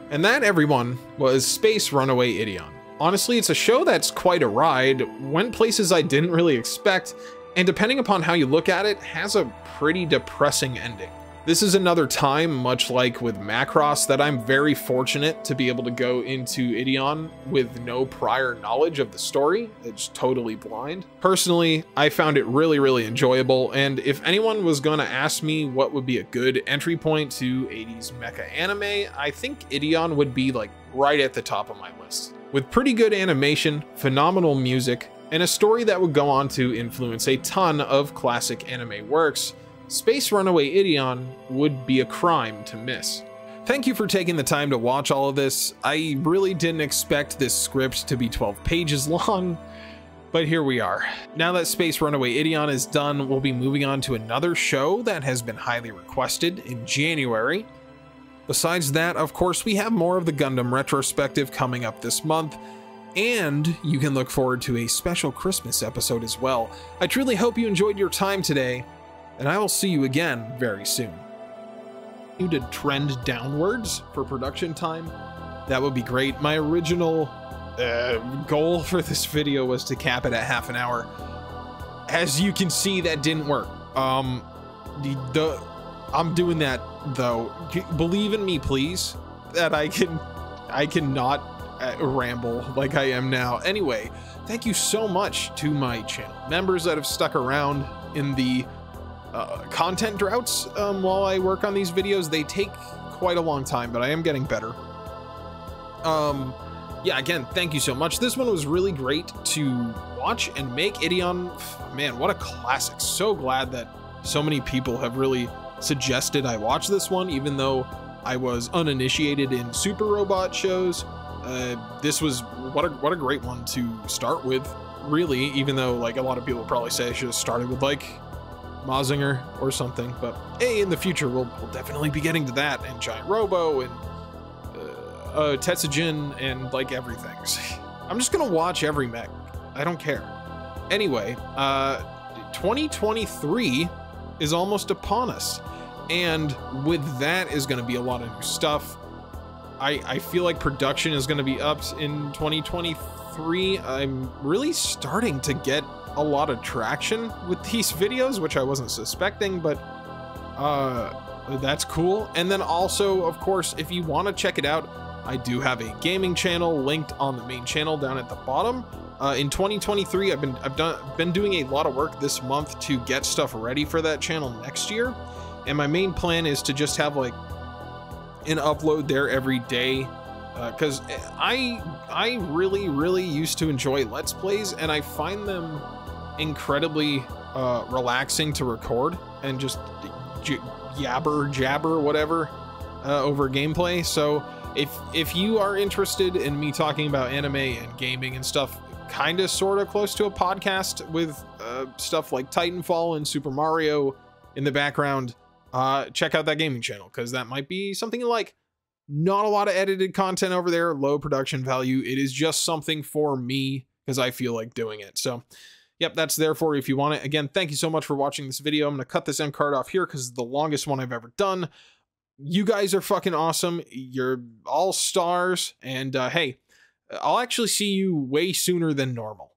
And that, everyone, was Space Runaway Ideon. Honestly, it's a show that's quite a ride, went places I didn't really expect, and depending upon how you look at it, has a pretty depressing ending. This is another time, much like with Macross, that I'm very fortunate to be able to go into Ideon with no prior knowledge of the story. It's totally blind. Personally, I found it really, really enjoyable, and if anyone was going to ask me what would be a good entry point to 80s mecha anime, I think Ideon would be like right at the top of my list. With pretty good animation, phenomenal music, and a story that would go on to influence a ton of classic anime works, Space Runaway Ideon would be a crime to miss. Thank you for taking the time to watch all of this. I really didn't expect this script to be 12 pages long, but here we are. Now that Space Runaway Ideon is done, we'll be moving on to another show that has been highly requested in January. Besides that, of course, we have more of the Gundam retrospective coming up this month, and you can look forward to a special Christmas episode as well. I truly hope you enjoyed your time today, and I will see you again very soon. You to trend downwards for production time? That would be great. My original goal for this video was to cap it at half an hour. As you can see, that didn't work. I'm doing that though. Believe in me, please, that I cannot ramble like I am now. Anyway, thank you so much to my channel members that have stuck around in the content droughts while I work on these videos. They take quite a long time, but I am getting better. Yeah, again, thank you so much. This one was really great to watch and make. Ideon, man, what a classic. So glad that so many people have really suggested I watch this one, even though I was uninitiated in Super Robot shows. This was what a great one to start with, really, even though like a lot of people probably say I should have started with like Mazinger or something, but hey, in the future we'll definitely be getting to that, and Giant Robo and Tetsujin and like everything. I'm just gonna watch every mech. I don't care. Anyway, 2023 is almost upon us, and with that is going to be a lot of new stuff. I feel like production is going to be upped in 2023. I'm really starting to get a lot of traction with these videos, which I wasn't suspecting, but that's cool. And then also, of course, if you want to check it out, I do have a gaming channel linked on the main channel down at the bottom. In 2023, I've been doing a lot of work this month to get stuff ready for that channel next year, and my main plan is to just have like an upload there every day, because I really used to enjoy Let's Plays, and I find them incredibly relaxing to record and just jabber whatever over gameplay. So if you are interested in me talking about anime and gaming and stuff kind of sort of close to a podcast with stuff like Titanfall and Super Mario in the background, check out that gaming channel, because that might be something you like. Not a lot of edited content over there, low production value. It is just something for me because I feel like doing it. So yep, that's there for you if you want it. Again, thank you so much for watching this video. I'm going to cut this end card off here because it's the longest one I've ever done. You guys are fucking awesome. You're all stars. And hey, I'll actually see you way sooner than normal.